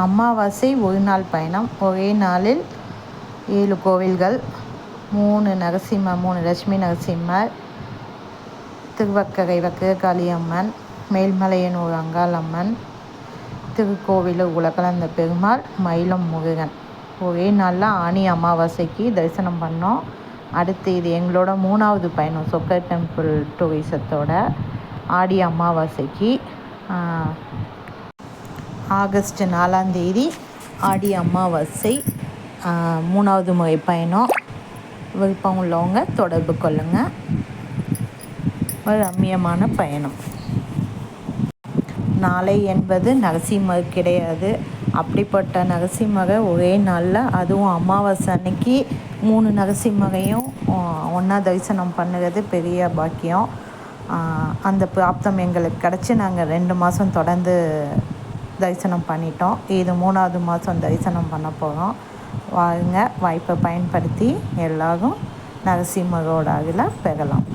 அமாவாசை ஒரு நாள் பயணம். ஒரே நாளில் 7 கோவில்கள், 3 நரசிம்மர், 3 லட்சுமி நரசிம்மர், திருவக்கரை வக்கரகாளி அம்மன், மேல்மலையனூர் அங்காளம்மன், திருக்கோவிலூர் உலகளந்த பெருமாள், மயிலம் முருகன். ஒரே நாளில் ஆனி அமாவாசைக்கு தரிசனம் பண்ணோம். அடுத்து இது எங்களோட 3வது பயணம் சொக்கர் டெம்பிள் டூரிசத்தோட. ஆடி அமாவாசைக்கு ஆகஸ்ட் 4ஆம் தேதி ஆடி அமாவாசை 3வது முறை பயணம். விருப்பம் உள்ளவங்க தொடர்பு கொள்ளுங்கள். ஒரு ரம்மியமான பயணம். நாளை என்பது நரசிம்மர் கிடையாது. அப்படிப்பட்ட நரசிம்மரை ஒரே நாளில், அதுவும் அமாவாசை அன்னைக்கு 3 நரசிம்மரையும் ஒன்றா தரிசனம் பண்ணுறது பெரிய பாக்கியம். அந்த பிராப்தம் எங்களுக்கு கிடச்சி நாங்கள் 2 மாதம் தொடர்ந்து தரிசனம் பண்ணிட்டோம். இது 3வது மாதம் தரிசனம் பண்ண போகிறோம். வாங்க, வாய்ப்பை பயன்படுத்தி எல்லோரும் நரசிம்மரோட அருளை பெறலாம்.